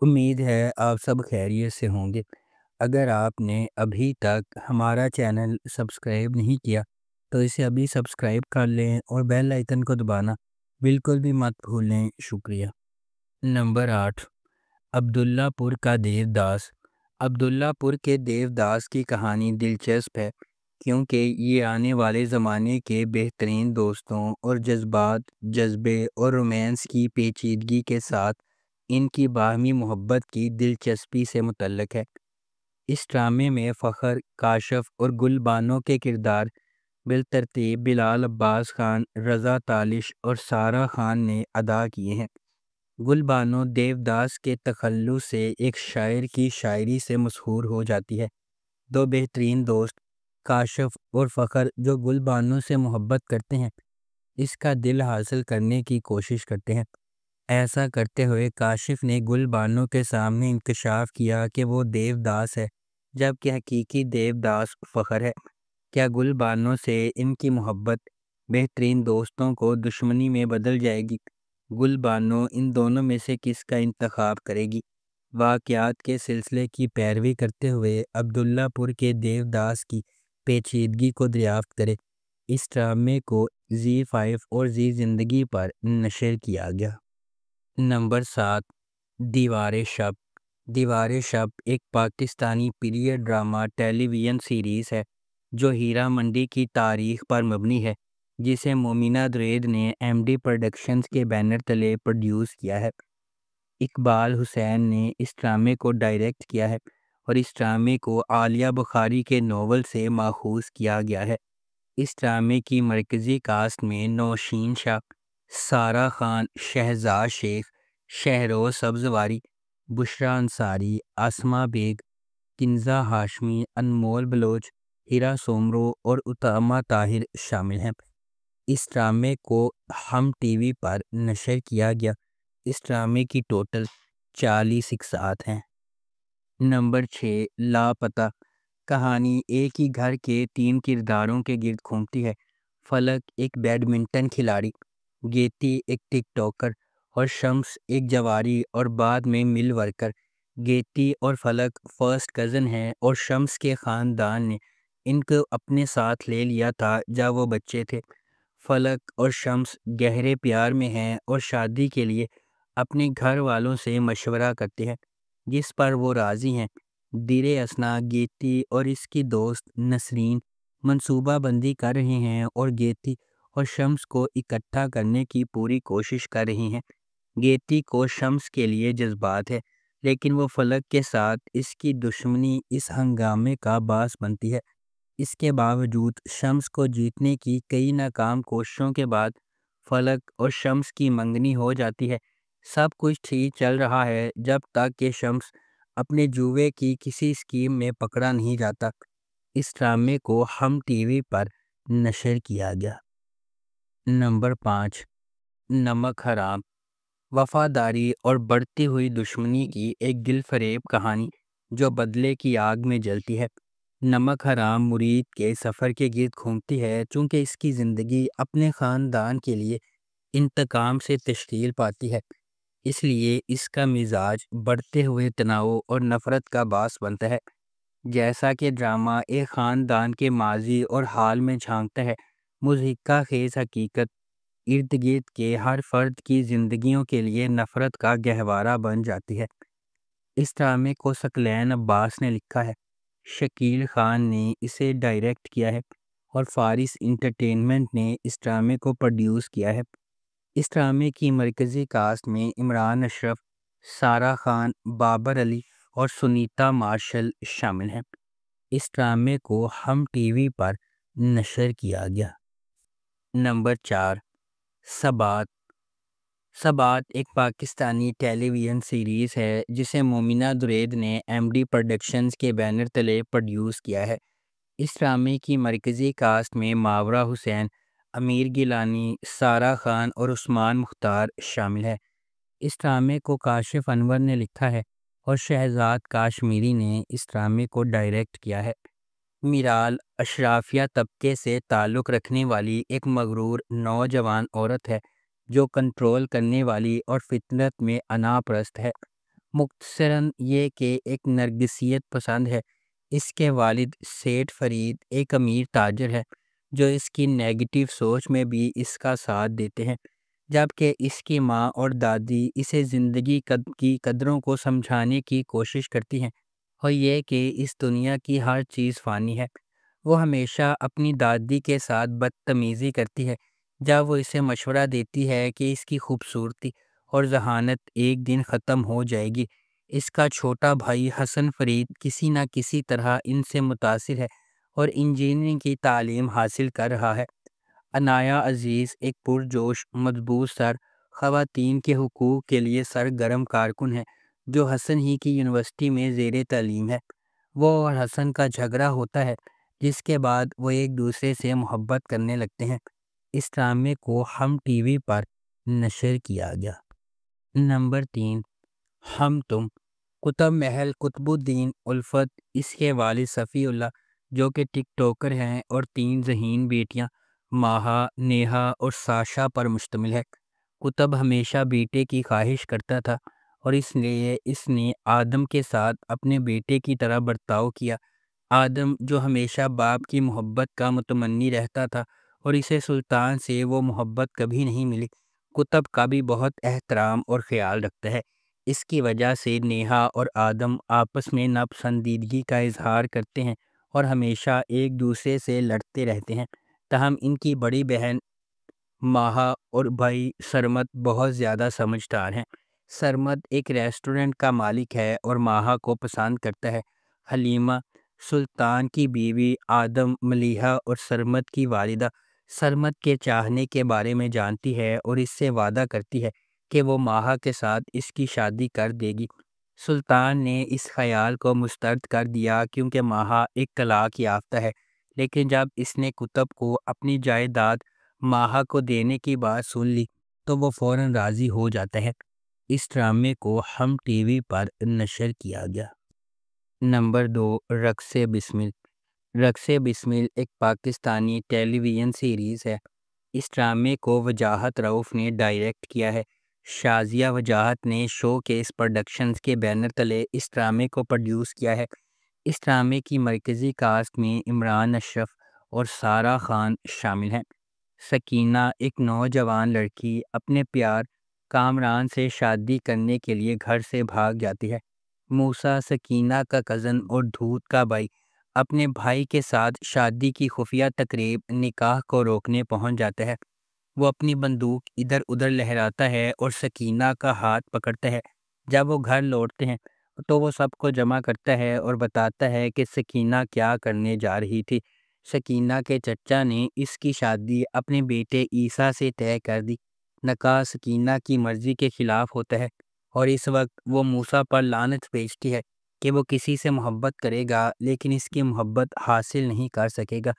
امید ہے آپ سب خیریت سے ہوں گے۔ اگر آپ نے ابھی تک ہمارا چینل سبسکرائب نہیں کیا تو اسے ابھی سبسکرائب کر لیں اور بیل آئیکن کو دبانا بالکل بھی مت بھولیں۔ شکریہ۔ نمبر 8، عبداللہ پور کا دیوداس۔ عبداللہ پور کے دیوداس کی کہانی دلچسپ ہے کیونکہ یہ آنے والے زمانے کے بہترین دوستوں اور جذبات، جذبے اور رومانس کی پیچیدگی کے ساتھ ان کی باہمی محبت کی دلچسپی سے متعلق ہے۔ اس ڈرامے میں فخر، کاشف اور گل بانو کے کردار بالترتیب بلال عباس خان، رضا تالش اور سارہ خان نے ادا کیے ہیں۔ گل بانو دیوداس کے تخلص سے ایک شاعر کی شاعری سے مسحور ہو جاتی ہے۔ دو بہترین دوست کاشف اور فخر جو گل بانو سے محبت کرتے ہیں، اس کا دل حاصل کرنے کی کوشش کرتے ہیں۔ ایسا کرتے ہوئے کاشف نے گل بانو کے سامنے انکشاف کیا کہ وہ دیوداس ہے جبکہ حقیقی دیوداس فخر ہے۔ کیا گل بانو سے ان کی محبت بہترین دوستوں کو دشمنی میں بدل جائے گی؟ گل بانو ان دونوں میں سے کس کا انتخاب کرے گی؟ واقعات کے سلسلے کی پیروی کرتے ہوئے عبداللہ پور کے دیوداس کی پیچیدگی کو دریافت کرے۔ اس ڈرامے کو زی5 اور زی زندگی پر نشر کیا گیا۔ نمبر 7، دیوار شب۔ دیوار شب ایک پاکستانی پیریڈ ڈرامہ ٹیلی ویژن سیریز ہے جو ہیرا منڈی کی تاریخ پر مبنی ہے، جسے مومنہ درید نے ایم ڈی پروڈکشنز کے بینر تلے پروڈیوس کیا ہے۔ اقبال حسین نے اس ڈرامے کو ڈائریکٹ کیا ہے اور اس ڈرامے کو عالیہ بخاری کے ناول سے ماخوذ کیا گیا ہے۔ اس ڈرامے کی مرکزی کاسٹ میں نوشین شاہ، سارہ خان، شہزاد شیخ، شہروز سبزواری، بشریٰ انصاری، آسماء بیگ، کنزہ ہاشمی، انمول بلوچ، ہیرا سومرو اور اتامہ طاہر شامل ہیں۔ اس ڈرامے کو ہم ٹی وی پر نشر کیا گیا۔ اس ڈرامے کی ٹوٹل 40 اقساط ہیں۔ نمبر 6، لاپتہ۔ کہانی ایک ہی گھر کے 3 کرداروں کے گرد گھومتی ہے۔ فلک ایک بیڈمنٹن کھلاڑی، گیتی ایک ٹک ٹاکر اور شمس ایک جواری اور بعد میں مل ورکر۔ گیتی اور فلک فرسٹ کزن ہیں اور شمس کے خاندان نے ان کو اپنے ساتھ لے لیا تھا جب وہ بچے تھے۔ فلک اور شمس گہرے پیار میں ہیں اور شادی کے لیے اپنے گھر والوں سے مشورہ کرتے ہیں جس پر وہ راضی ہیں۔ دیر اثنا گیتی اور اس کی دوست نسرین منصوبہ بندی کر رہے ہیں اور گیتی اور شمس کو اکٹھا کرنے کی پوری کوشش کر رہی ہیں۔ گیتی کو شمس کے لیے جذبات ہے لیکن وہ فلک کے ساتھ اس کی دشمنی اس ہنگامے کا باعث بنتی ہے۔ اس کے باوجود شمس کو جیتنے کی کئی ناکام کوششوں کے بعد فلک اور شمس کی منگنی ہو جاتی ہے۔ سب کچھ ٹھیک چل رہا ہے جب تک کہ شمس اپنے جوئے کی کسی اسکیم میں پکڑا نہیں جاتا۔ اس ڈرامے کو ہم ٹی وی پر نشر کیا گیا۔ نمبر 5، نمک حرام۔ وفاداری اور بڑھتی ہوئی دشمنی کی ایک دل فریب کہانی جو بدلے کی آگ میں جلتی ہے۔ نمک حرام مرید کے سفر کے گرد گھومتی ہے چونکہ اس کی زندگی اپنے خاندان کے لیے انتقام سے تشکیل پاتی ہے، اس لیے اس کا مزاج بڑھتے ہوئے تناؤ اور نفرت کا باعث بنتا ہے۔ جیسا کہ ڈرامہ ایک خاندان کے ماضی اور حال میں جھانکتا ہے، مضحکہ خیز حقیقت ارد گرد کے ہر فرد کی زندگیوں کے لیے نفرت کا گہوارہ بن جاتی ہے۔ اس ڈرامے کو ثقلین عباس نے لکھا ہے، شکیل خان نے اسے ڈائریکٹ کیا ہے اور فارس انٹرٹینمنٹ نے اس ڈرامے کو پروڈیوس کیا ہے۔ اس ڈرامے کی مرکزی کاسٹ میں عمران اشرف، سارہ خان، بابر علی اور سنیتا مارشل شامل ہیں۔ اس ڈرامے کو ہم ٹی وی پر نشر کیا گیا۔ نمبر 4، ثبات۔ ثبات ایک پاکستانی ٹیلی ویژن سیریز ہے جسے مومنہ درید نے ایم ڈی پروڈکشنز کے بینر تلے پروڈیوس کیا ہے۔ اس ڈرامے کی مرکزی کاسٹ میں ماورا حسین، امیر گیلانی، سارہ خان اور عثمان مختار شامل ہیں۔ اس ڈرامے کو کاشف انور نے لکھا ہے اور شہزاد کاشمیری نے اس ڈرامے کو ڈائریکٹ کیا ہے۔ میرال اشرافیہ طبقے سے تعلق رکھنے والی ایک مغرور نوجوان عورت ہے جو کنٹرول کرنے والی اور فطرت میں انا پرست ہے۔ مختصراً یہ کہ ایک نرگسیت پسند ہے۔ اس کے والد سیٹھ فرید ایک امیر تاجر ہے جو اس کی نیگیٹو سوچ میں بھی اس کا ساتھ دیتے ہیں، جبکہ اس کی ماں اور دادی اسے زندگی کی قدروں کو سمجھانے کی کوشش کرتی ہیں، اور یہ کہ اس دنیا کی ہر چیز فانی ہے۔ وہ ہمیشہ اپنی دادی کے ساتھ بدتمیزی کرتی ہے جب وہ اسے مشورہ دیتی ہے کہ اس کی خوبصورتی اور ذہانت ایک دن ختم ہو جائے گی۔ اس کا چھوٹا بھائی حسن فرید کسی نہ کسی طرح ان سے متاثر ہے اور انجینئرنگ کی تعلیم حاصل کر رہا ہے۔ عنایہ عزیز ایک پرجوش، مضبوط سر، خواتین کے حقوق کے لیے سرگرم کارکن ہے جو حسن ہی کی یونیورسٹی میں زیر تعلیم ہے۔ وہ اور حسن کا جھگڑا ہوتا ہے جس کے بعد وہ ایک دوسرے سے محبت کرنے لگتے ہیں۔ اس ڈرامے کو ہم ٹی وی پر نشر کیا گیا۔ نمبر 3، ہم تم۔ قطب محل قطب الدین الفت، اس کے والد صفی اللہ جو کہ ٹک ٹاکر ہیں، اور 3 ذہین بیٹیاں ماہا، نیہا اور ساشا پر مشتمل ہے۔ قطب ہمیشہ بیٹے کی خواہش کرتا تھا اور اس لیے اس نے آدم کے ساتھ اپنے بیٹے کی طرح برتاؤ کیا۔ آدم جو ہمیشہ باپ کی محبت کا متمنی رہتا تھا اور اسے سلطان سے وہ محبت کبھی نہیں ملی، قطب کا بھی بہت احترام اور خیال رکھتا ہے۔ اس کی وجہ سے نیہا اور آدم آپس میں ناپسندیدگی کا اظہار کرتے ہیں اور ہمیشہ ایک دوسرے سے لڑتے رہتے ہیں۔ تاہم ان کی بڑی بہن ماہا اور بھائی سرمد بہت زیادہ سمجھدار ہیں۔ سرمد ایک ریسٹورنٹ کا مالک ہے اور ماہا کو پسند کرتا ہے۔ حلیمہ، سلطان کی بیوی، آدم، ملیحہ اور سرمد کی والدہ سرمد کے چاہنے کے بارے میں جانتی ہے اور اس سے وعدہ کرتی ہے کہ وہ ماہا کے ساتھ اس کی شادی کر دے گی۔ سلطان نے اس خیال کو مسترد کر دیا کیونکہ ماہا ایک طلاق یافتہ ہے، لیکن جب اس نے قطب کو اپنی جائیداد ماہا کو دینے کی بات سن لی تو وہ فوراً راضی ہو جاتا ہے۔ اس ڈرامے کو ہم ٹی وی پر نشر کیا گیا۔ نمبر 2، رقص بسمل۔ رقص بسمل ایک پاکستانی ٹیلی ویژن سیریز ہے۔ اس ڈرامے کو وجاہت رؤف نے ڈائریکٹ کیا ہے۔ شازیہ وجاہت نے شو کیس پروڈکشنز کے بینر تلے اس ڈرامے کو پروڈیوس کیا ہے۔ اس ڈرامے کی مرکزی کاسٹ میں عمران اشرف اور سارہ خان شامل ہیں۔ سکینہ ایک نوجوان لڑکی اپنے پیار کامران سے شادی کرنے کے لیے گھر سے بھاگ جاتی ہے۔ موسیٰ سکینہ کا کزن اور دھوت کا بھائی اپنے بھائی کے ساتھ شادی کی خفیہ تقریب نکاح کو روکنے پہنچ جاتا ہے۔ وہ اپنی بندوق ادھر ادھر لہراتا ہے اور سکینہ کا ہاتھ پکڑتا ہے۔ جب وہ گھر لوٹتے ہیں تو وہ سب کو جمع کرتا ہے اور بتاتا ہے کہ سکینہ کیا کرنے جا رہی تھی۔ سکینہ کے چچا نے اس کی شادی اپنے بیٹے عیسیٰ سے طے کر دی۔ نکاح سکینہ کی مرضی کے خلاف ہوتا ہے اور اس وقت وہ موسیٰ پر لعنت بھیجتی ہے کہ وہ کسی سے محبت کرے گا لیکن اس کی محبت حاصل نہیں کر سکے گا۔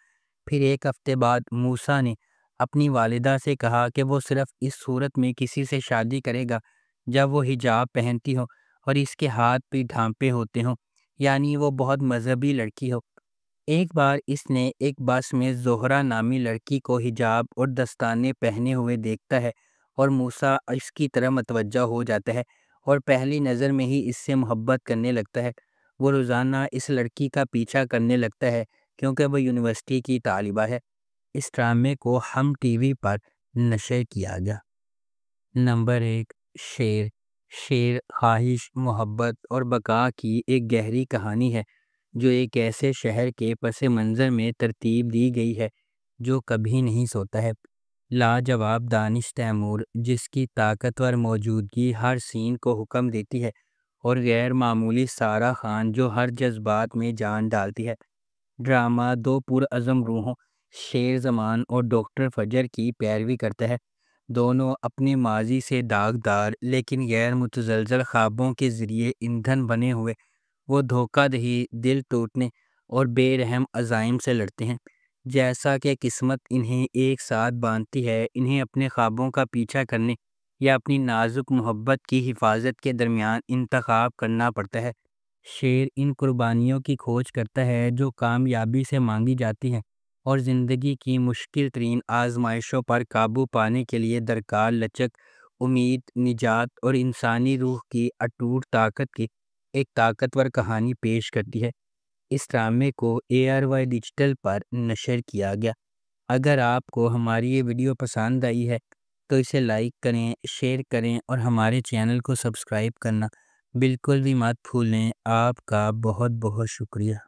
پھر ایک ہفتے بعد موسیٰ نے اپنی والدہ سے کہا کہ وہ صرف اس صورت میں کسی سے شادی کرے گا جب وہ حجاب پہنتی ہو اور اس کے ہاتھ بھی ڈھانپے ہوتے ہوں، یعنی وہ بہت مذہبی لڑکی ہو۔ ایک بار اس نے ایک بس میں زہرہ نامی لڑکی کو حجاب اور دستانے پہنے ہوئے دیکھتا ہے اور موسیٰ اس کی طرف متوجہ ہو جاتا ہے اور پہلی نظر میں ہی اس سے محبت کرنے لگتا ہے۔ وہ روزانہ اس لڑکی کا پیچھا کرنے لگتا ہے کیونکہ وہ یونیورسٹی کی طالبہ ہے۔ اس ڈرامے کو ہم ٹی وی پر نشر کیا گیا۔ نمبر 1، شیر۔ شیر خواہش، محبت اور بقا کی ایک گہری کہانی ہے جو ایک ایسے شہر کے پس منظر میں ترتیب دی گئی ہے جو کبھی نہیں سوتا ہے۔ لاجواب دانش تیمور جس کی طاقتور موجودگی ہر سین کو حکم دیتی ہے، اور غیر معمولی سارہ خان جو ہر جذبات میں جان ڈالتی ہے۔ ڈرامہ دو پرعزم روحوں شیر زمان اور ڈاکٹر فجر کی پیروی کرتا ہے۔ دونوں اپنے ماضی سے داغدار لیکن غیر متزلزل خوابوں کے ذریعے ایندھن بنے ہوئے وہ دھوکہ دہی، دل ٹوٹنے اور بے رحم عزائم سے لڑتے ہیں۔ جیسا کہ قسمت انہیں ایک ساتھ باندھتی ہے، انہیں اپنے خوابوں کا پیچھا کرنے یا اپنی نازک محبت کی حفاظت کے درمیان انتخاب کرنا پڑتا ہے۔ شیر ان قربانیوں کی کھوج کرتا ہے جو کامیابی سے مانگی جاتی ہیں اور زندگی کی مشکل ترین آزمائشوں پر قابو پانے کے لیے درکار لچک، امید، نجات اور انسانی روح کی اٹوٹ طاقت کی ایک طاقتور کہانی پیش کرتی ہے۔ اس ڈرامے کو ARY ڈیجیٹل پر نشر کیا گیا۔ اگر آپ کو ہماری یہ ویڈیو پسند آئی ہے تو اسے لائک کریں، شیئر کریں اور ہمارے چینل کو سبسکرائب کرنا بالکل بھی مت بھولیں۔ آپ کا بہت بہت شکریہ۔